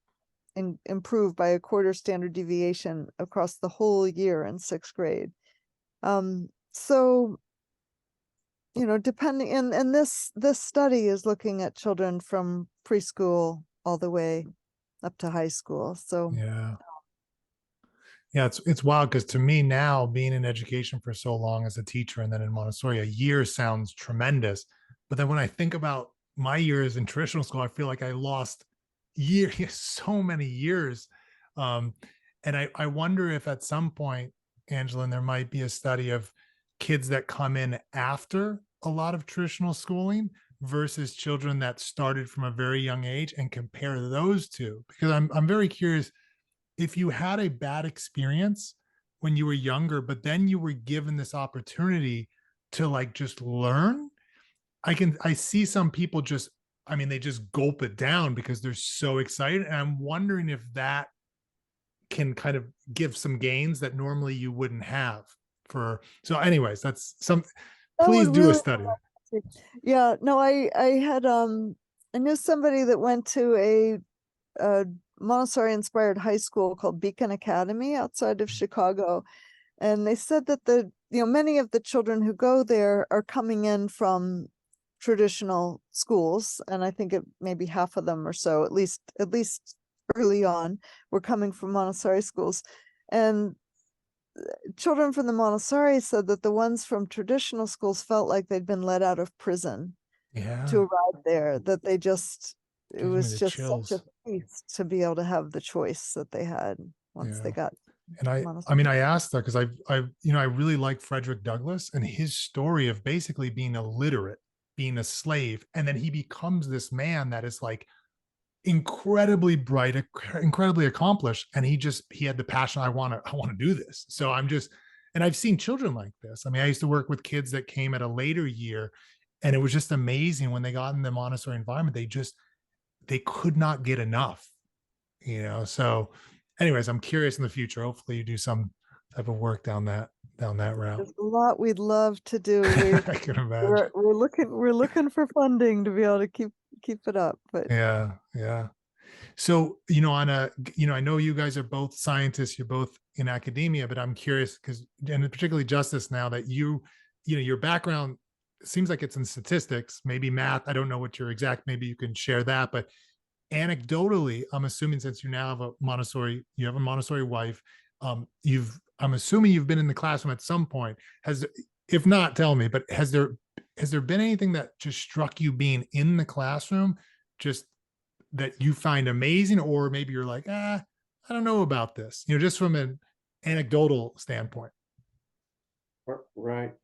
improve by a quarter standard deviation across the whole year in 6th grade. So, depending, and this study is looking at children from preschool all the way up to high school. So it's wild, because to me now, being in education for so long as a teacher and then in Montessori, a year sounds tremendous. But then when I think about my years in traditional school, I feel like I lost so many years. And I wonder if at some point, Angeline, there might be a study of kids that come in after a lot of traditional schooling, versus children that started from a very young age, and compare those two? Because I'm very curious, if you had a bad experience when you were younger, but then you were given this opportunity to like just learn, I see some people just, I mean, they just gulp it down because they're so excited. And I'm wondering if that can kind of give some gains that normally you wouldn't have for. So anyways, that's some, That please would do a really, study. yeah, no, I had, I knew somebody that went to a Montessori inspired high school called Beacon Academy outside of Chicago. And they said that many of the children who go there are coming in from traditional schools. And I think it maybe half of them or so, at least early on, were coming from Montessori schools. And children from the Montessori said that the ones from traditional schools felt like they'd been let out of prison to Yeah, arrive there, that they just, it gives me was the just such a chills. feast to be able to have the choice that they had once they Yeah. got And I Montessori. mean, I asked that because I really like Frederick Douglass and his story of basically being illiterate, being a slave, and then he becomes this man that is like incredibly bright, incredibly accomplished, and he had the passion. I want to do this. So I'm just, and I've seen children like this. I mean, I used to work with kids that came at a later year, and it was just amazing when they got in the Montessori environment. They could not get enough, So, anyways, I'm curious in the future. Hopefully, you do some type of work down that route. There's a lot we'd love to do. I can imagine. We're looking for funding to be able to keep it up. But Yeah, yeah. So, I know you guys are both scientists, you're both in academia, but I'm curious because, and particularly Justus, now that your background seems like it's in statistics, maybe math. I don't know what your exact, maybe you can share that, but anecdotally, I'm assuming since you now have you have a Montessori wife, I'm assuming you've been in the classroom at some point. If not, tell me, but has there been anything that just struck you being in the classroom, just that you find amazing, or maybe you're like, I don't know about this, just from an anecdotal standpoint? Right.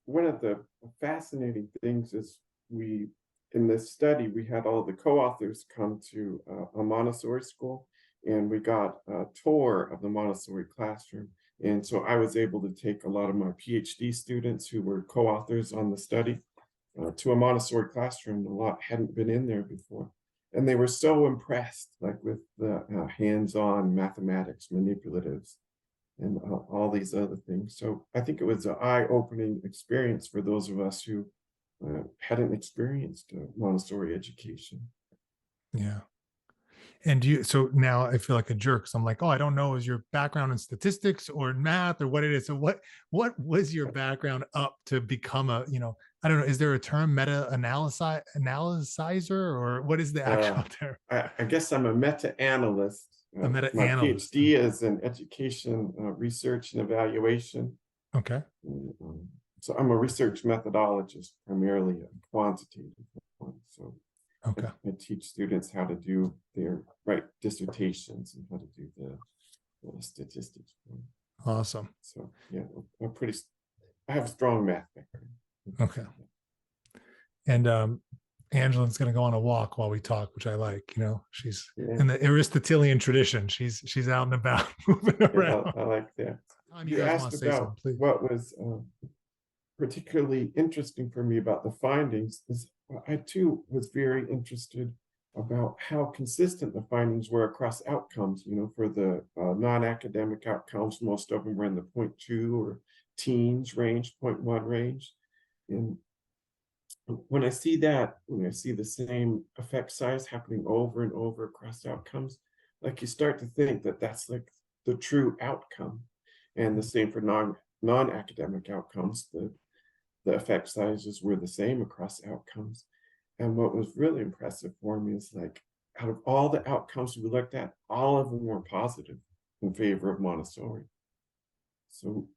One of the fascinating things is in this study, we had all the co-authors come to a Montessori school, and we got a tour of the Montessori classroom. And so I was able to take a lot of my PhD students who were co-authors on the study to a Montessori classroom. A lot hadn't been in there before. And they were so impressed, like with the hands-on mathematics, manipulatives, and all these other things. So I think it was an eye-opening experience for those of us who hadn't experienced Montessori education. Yeah. And so now I feel like a jerk. So I'm like, oh, I don't know, is your background in statistics or math or what it is? So what was your background up to become I don't know, is there a term, analyzer, or what is the actual term? I guess I'm a meta-analyst. A My meta-analyst. PhD is in education research and evaluation. Okay. So I'm a research methodologist, primarily a quantitative one. So okay. I teach students how to write dissertations and how to do the statistics. Awesome. So yeah, I have a strong math background. Okay. And Angeline's going to go on a walk while we talk, which I like. She's in the Aristotelian tradition. She's out and about, moving around. I like that. You asked about what was particularly interesting for me about the findings is I too was very interested about how consistent the findings were across outcomes. For the non-academic outcomes, most of them were in the 0.2 or teens range, 0.1 range. And when I see the same effect size happening over and over across outcomes, like you start to think that that's like the true outcome. And the same for non-academic outcomes, the effect sizes were the same across outcomes. And what was really impressive for me is, like, out of all the outcomes we looked at, all of them were positive in favor of Montessori. So,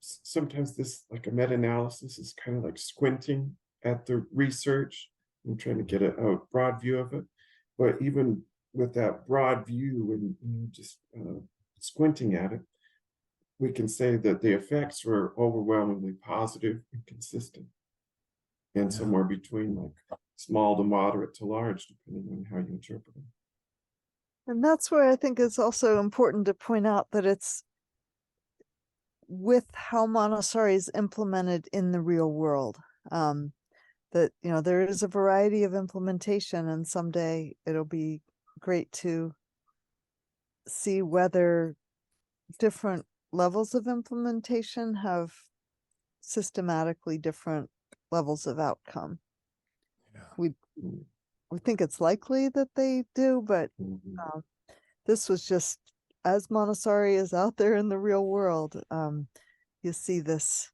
sometimes this, like a meta-analysis, is kind of like squinting at the research and trying to get a broad view of it. But even with that broad view and just squinting at it, we can say that the effects were overwhelmingly positive and consistent. and somewhere between like small to moderate to large, depending on how you interpret them. And that's where I think it's also important to point out that it's with how Montessori is implemented in the real world. That, you know, there is a variety of implementation, and someday it'll be great to see whether different levels of implementation have systematically different levels of outcome. Yeah. We think it's likely that they do, but this was just, as Montessori is out there in the real world, you see this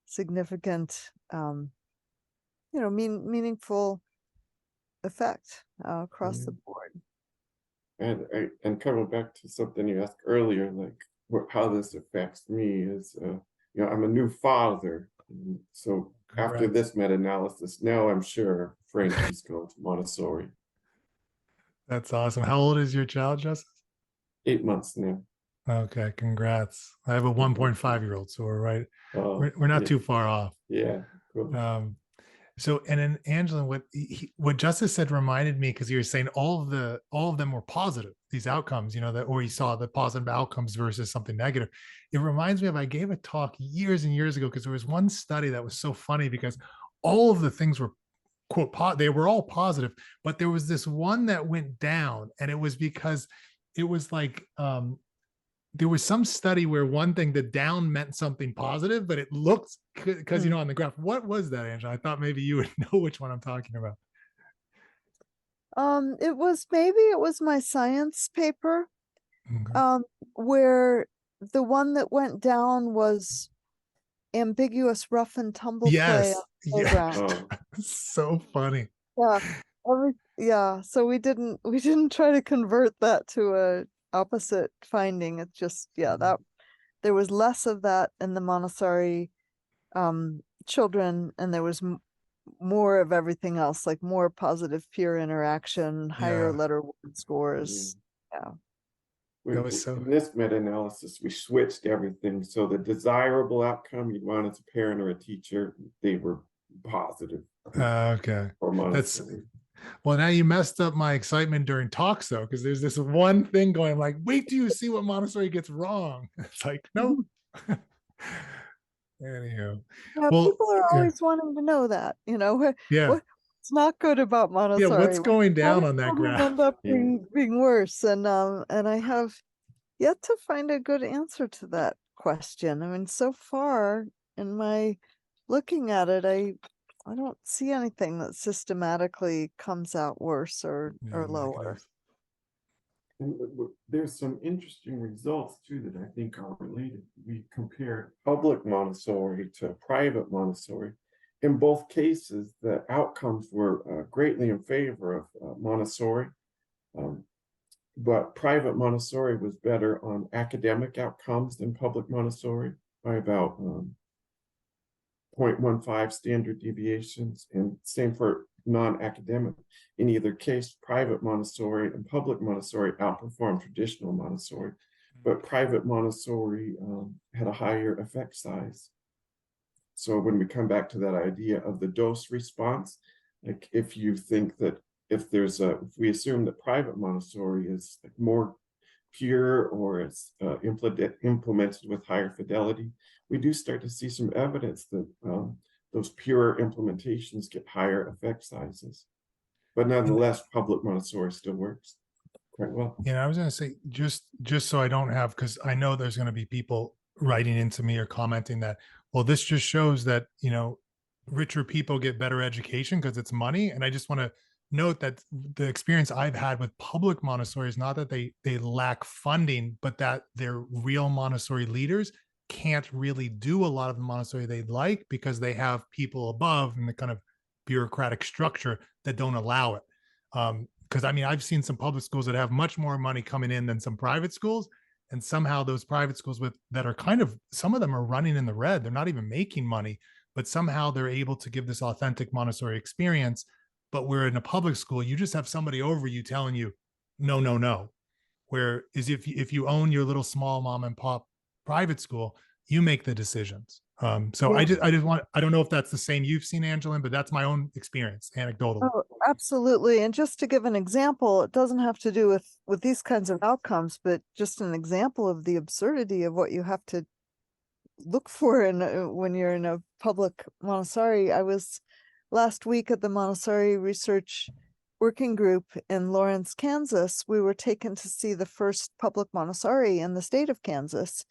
significant, you know, meaningful effect across the board. And coming back to something you asked earlier, like how this affects me is, you know, I'm a new father. So after this meta-analysis, now I'm sure Frankie's going to Montessori. That's awesome. How old is your child, Justus? 8 months now. Okay, congrats. I have a 1.5-year-old, so we're right. We're not too far off. Yeah, cool. So, and then Angeline, what Justus said reminded me, because you were saying all of them were positive, these outcomes, you know, that, or you saw the positive outcomes versus something negative. It reminds me of, I gave a talk years and years ago, because there was one study that was so funny, because all of the things were quote, they were all positive, but there was this one that went down, and it was because it was like, there was some study where one thing, the down meant something positive, but it looked, because you know, on the graph. What was that, Angela? I thought maybe you would know which one I'm talking about. It was my science paper, where the one that went down was ambiguous rough and tumble play on the playground. So funny. Yeah. So we didn't try to convert that to a opposite finding. It's just, that there was less of that in the Montessori children, and there was more of everything else, like more positive peer interaction, higher letter word scores. In this meta-analysis, we switched everything. So the desirable outcome you'd want as a parent or a teacher, they were positive. Okay. Well, now you messed up my excitement during talks, though, because there's this one thing going, I'm like, wait till you see what Montessori gets wrong. It's like, no. Anyhow. People are always wanting to know that, you know, what's not good about Montessori. Yeah, what's going down on that graph? End up being worse. And I have yet to find a good answer to that question. I mean, so far in my looking at it, I don't see anything that systematically comes out worse or lower. And there's some interesting results too that I think are related. We compared public Montessori to private Montessori. In both cases, the outcomes were greatly in favor of Montessori, but private Montessori was better on academic outcomes than public Montessori by about 0.15 standard deviations, and same for non-academic. In either case, private Montessori and public Montessori outperformed traditional Montessori, but private Montessori had a higher effect size. So when we come back to that idea of the dose response, like if you think that if we assume that private Montessori is like more pure, or it's implemented with higher fidelity, we do start to see some evidence that those pure implementations get higher effect sizes. But nonetheless, public Montessori still works quite well. Yeah, I was going to say, just so I don't have, because I know there's going to be people writing into me or commenting that, well, this just shows that, you know, richer people get better education because it's money. And I just want to note that the experience I've had with public Montessori is not that they lack funding, but that their real Montessori leaders can't really do a lot of the Montessori they'd like, because they have people above in the kind of bureaucratic structure that don't allow it. Because I mean, I've seen some public schools that have much more money coming in than some private schools, and somehow those private schools that are kind of, some of them are running in the red. They're not even making money, but somehow they're able to give this authentic Montessori experience. But we're in a public school, you just have somebody over you telling you, no, no, no. Whereas if you own your little small mom and pop private school, you make the decisions. So Yeah. I don't know if that's the same you've seen, Angeline, but that's my own experience, anecdotal. Oh, absolutely. And just to give an example, it doesn't have to do with these kinds of outcomes, but just an example of the absurdity of what you have to look for in when you're in a public Montessori. I was last week at the Montessori Research Working Group in Lawrence, Kansas. We were taken to see the first public Montessori in the state of Kansas,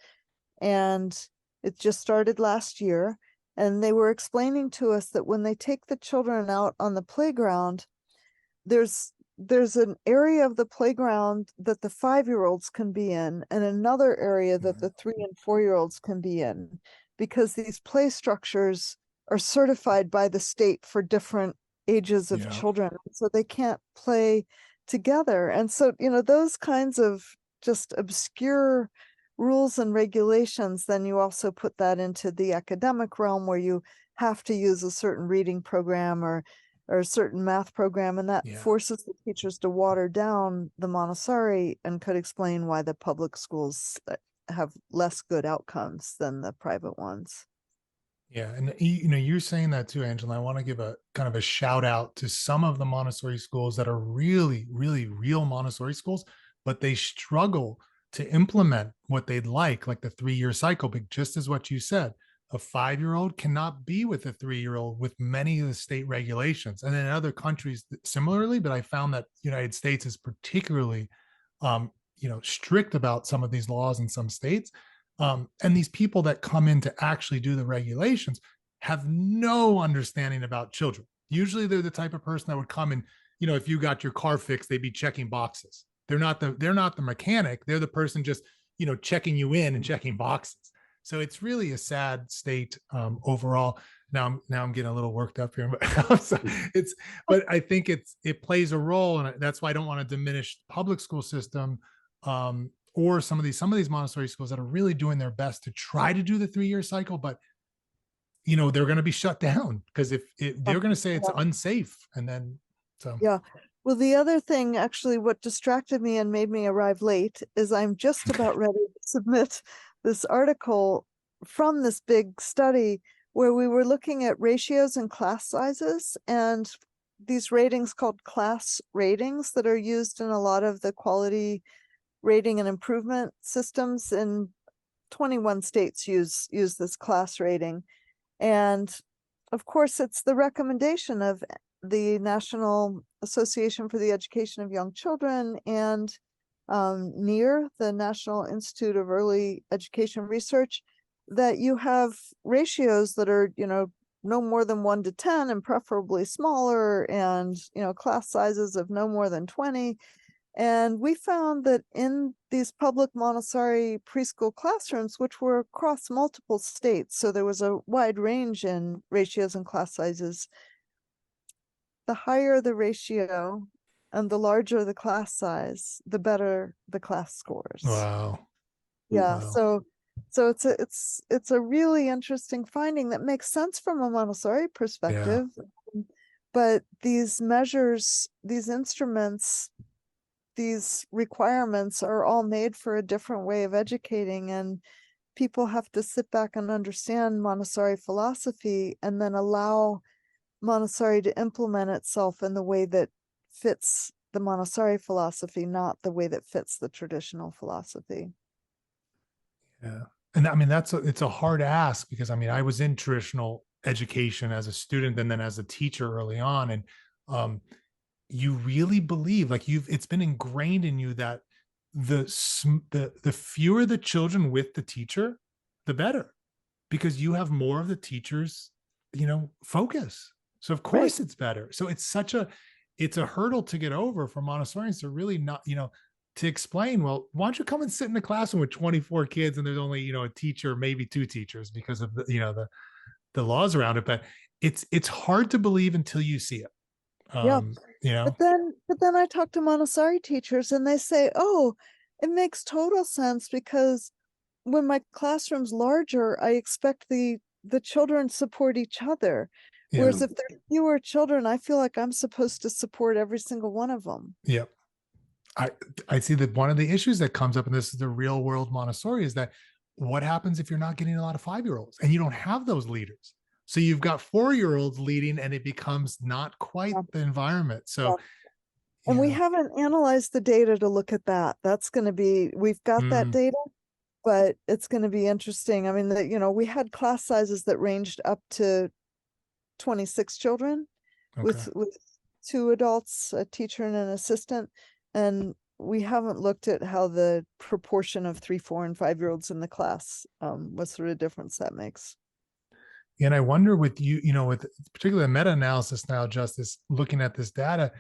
and it just started last year. And they were explaining to us that when they take the children out on the playground, there's an area of the playground that the 5-year-olds can be in, and another area that the 3 and 4-year-olds can be in, because these play structures are certified by the state for different ages of children, so they can't play together. And so, those kinds of just obscure rules and regulations, then you also put that into the academic realm where you have to use a certain reading program or a certain math program, and that forces the teachers to water down the Montessori, and could explain why the public schools have less good outcomes than the private ones. Yeah, and you're saying that too, Angela. I want to give a kind of a shout out to some of the Montessori schools that are really, really real Montessori schools, but they struggle to implement what they'd like the 3-year cycle. But just as what you said, a 5-year-old cannot be with a 3-year-old with many of the state regulations. And in other countries similarly, but I found that the United States is particularly, strict about some of these laws in some states. And these people that come in to actually do the regulations have no understanding about children. Usually they're the type of person that would come and, if you got your car fixed, they'd be checking boxes. They're not the mechanic. They're the person just, checking you in and checking boxes. So it's really a sad state overall. Now I'm getting a little worked up here, but I think it plays a role, and that's why I don't want to diminish the public school system or some of these Montessori schools that are really doing their best to try to do the 3-year cycle, but they're going to be shut down because if they're going to say it's unsafe, and then yeah. Well, the other thing, actually, what distracted me and made me arrive late is I'm just about ready to submit this article from this big study where we were looking at ratios and class sizes, and these ratings called class ratings that are used in a lot of the quality rating and improvement systems in 21 states use this class rating. And of course, it's the recommendation of the National Association for the Education of Young Children and NEAR, the National Institute of Early Education Research, that you have ratios that are, no more than 1 to 10 and preferably smaller, and, class sizes of no more than 20. And we found that in these public Montessori preschool classrooms, which were across multiple states, so there was a wide range in ratios and class sizes, the higher the ratio and the larger the class size, the better the class scores. Wow. Yeah. Wow. So it's a really interesting finding that makes sense from a Montessori perspective. Yeah. But these measures, these instruments, these requirements are all made for a different way of educating, and people have to sit back and understand Montessori philosophy and then allow Montessori to implement itself in the way that fits the Montessori philosophy, not the way that fits the traditional philosophy. Yeah. And I mean, it's a hard ask because I was in traditional education as a student and then as a teacher early on. And you really believe it's been ingrained in you that the fewer the children with the teacher, the better, because you have more of the teacher's, focus. So of course it's better. So it's a hurdle to get over for Montessorians to really not, to explain, well, why don't you come and sit in a classroom with 24 kids and there's only, a teacher, maybe 2 teachers because of the laws around it. But it's hard to believe until you see it. But then I talk to Montessori teachers and they say, oh, it makes total sense because when my classroom's larger, I expect the children support each other. Yeah. Whereas if there are fewer children, I feel like I'm supposed to support every single one of them. Yep. I see that one of the issues that comes up, and this is the real world Montessori, is that what happens if you're not getting a lot of 5-year-olds and you don't have those leaders? So you've got 4-year-olds leading and it becomes not quite the environment. So, and we haven't analyzed the data to look at that. That's going to be, we've got that data, but it's going to be interesting. I mean, we had class sizes that ranged up to 26 children with 2 adults, a teacher and an assistant. And we haven't looked at how the proportion of 3, 4, and 5-year-olds in the class, what sort of difference that makes. And I wonder with you, with particularly meta-analysis now, Justus, looking at this data,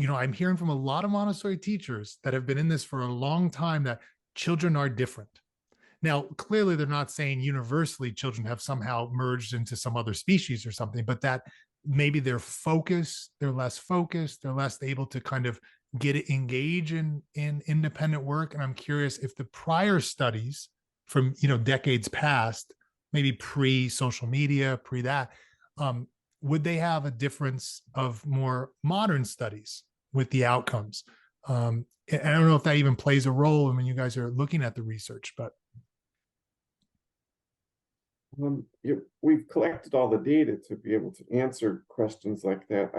I'm hearing from a lot of Montessori teachers that have been in this for a long time that children are different. Now, clearly they're not saying universally children have somehow merged into some other species or something, but that maybe they're less focused, they're less able to kind of engage in independent work. And I'm curious if the prior studies from, decades past, maybe pre-social media, pre-that, would they have a difference of more modern studies with the outcomes? And I don't know if that even plays a role when you guys are looking at the research, but. We've collected all the data to be able to answer questions like that.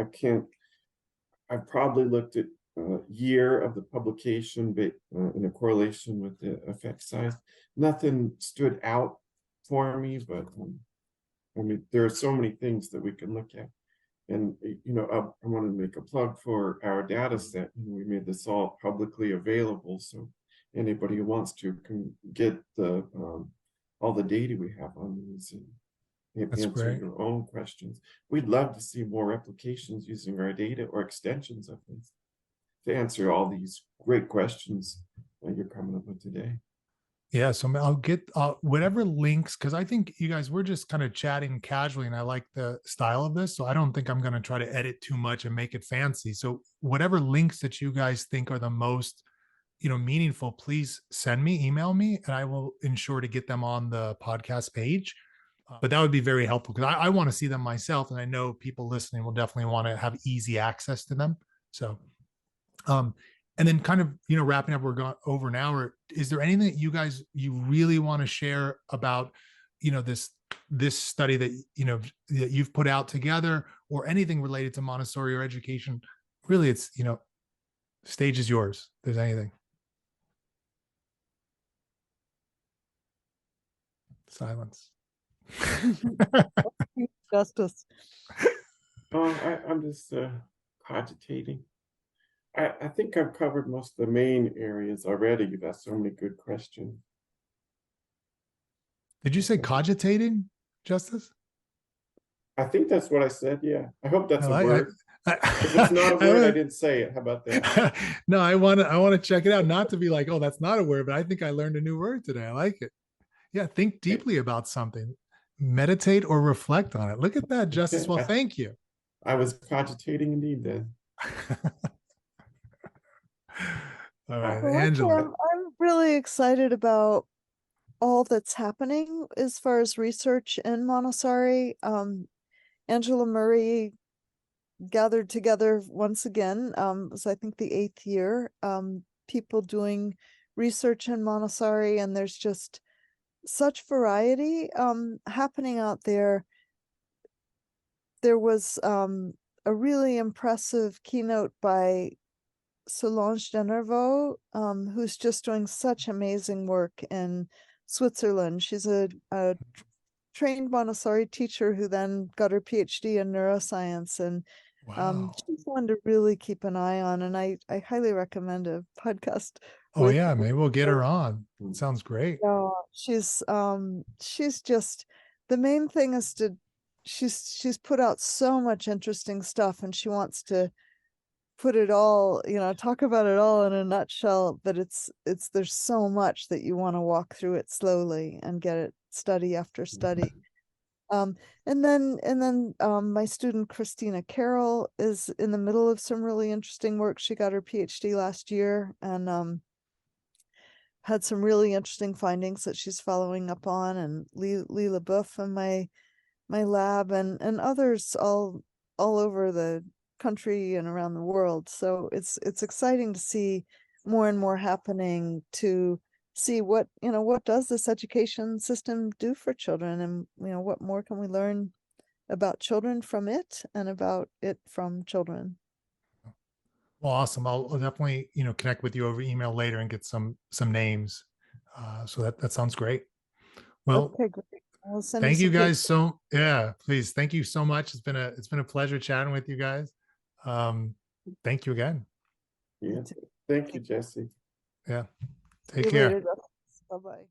I've probably looked at year of the publication in a correlation with the effect size. Nothing stood out for me, but I mean, there are so many things that we can look at. And, I want to make a plug for our data set. We made this all publicly available, so anybody who wants to can get all the data we have on these and answer your own questions. We'd love to see more applications using our data or extensions of this to answer all these great questions that you're coming up with today. Yeah, so I'll get whatever links, because I think you guys, we're just kind of chatting casually and I like the style of this. So I don't think I'm going to try to edit too much and make it fancy. So whatever links that you guys think are the most, meaningful, please email me, and I will ensure to get them on the podcast page. But that would be very helpful because I want to see them myself. And I know people listening will definitely want to have easy access to them. So, and then kind of, wrapping up, we're going over an hour. Is there anything that you really want to share about, this study that, that you've put out together, or anything related to Montessori or education? Really, it's, stage is yours. If there's anything. Silence. Justus. I'm just cogitating. I think I've covered most of the main areas already. You've asked so many good questions. Did you say cogitating, Justus? I think that's what I said. Yeah. I hope that's a word. If it's not a word, I didn't say it. How about that? No, I want to check it out. Not to be like, oh, that's not a word, but I think I learned a new word today. I like it. Yeah, think deeply about something. Meditate or reflect on it. Look at that, Justus. Well, thank you. I was cogitating indeed then. All right, Well, Angela. I'm really excited about all that's happening as far as research in Montessori. Angela Murray gathered together once again. It was, I think, the 8th year. People doing research in Montessori, and there's just such variety happening out there. There was a really impressive keynote by Solange Denervaux, who's just doing such amazing work in Switzerland. She's a trained Montessori teacher who then got her PhD in neuroscience, and she's one to really keep an eye on. And I highly recommend a podcast. Oh yeah, maybe we'll get her on. Sounds great. Yeah, she's just, the main thing is she's put out so much interesting stuff, and she wants to put it all, talk about it all in a nutshell, but there's so much that you want to walk through it slowly and get it study after study. And then my student Christina Carroll is in the middle of some really interesting work. She got her PhD last year and had some really interesting findings that she's following up on, and Lee LaBeouf in my lab, and others all over the country and around the world. So it's exciting to see more and more happening to see what, what does this education system do for children, and, what more can we learn about children from it and about it from children. Well, awesome. I'll definitely, connect with you over email later and get some names. So that sounds great. Well, Okay, great. I'll send you thank you some guys. pictures. Yeah, please. Thank you so much. It's been a pleasure chatting with you guys. Thank you again. Yeah. Thank you, Jesse. Yeah. See Take you care. later, Justus. Bye-bye.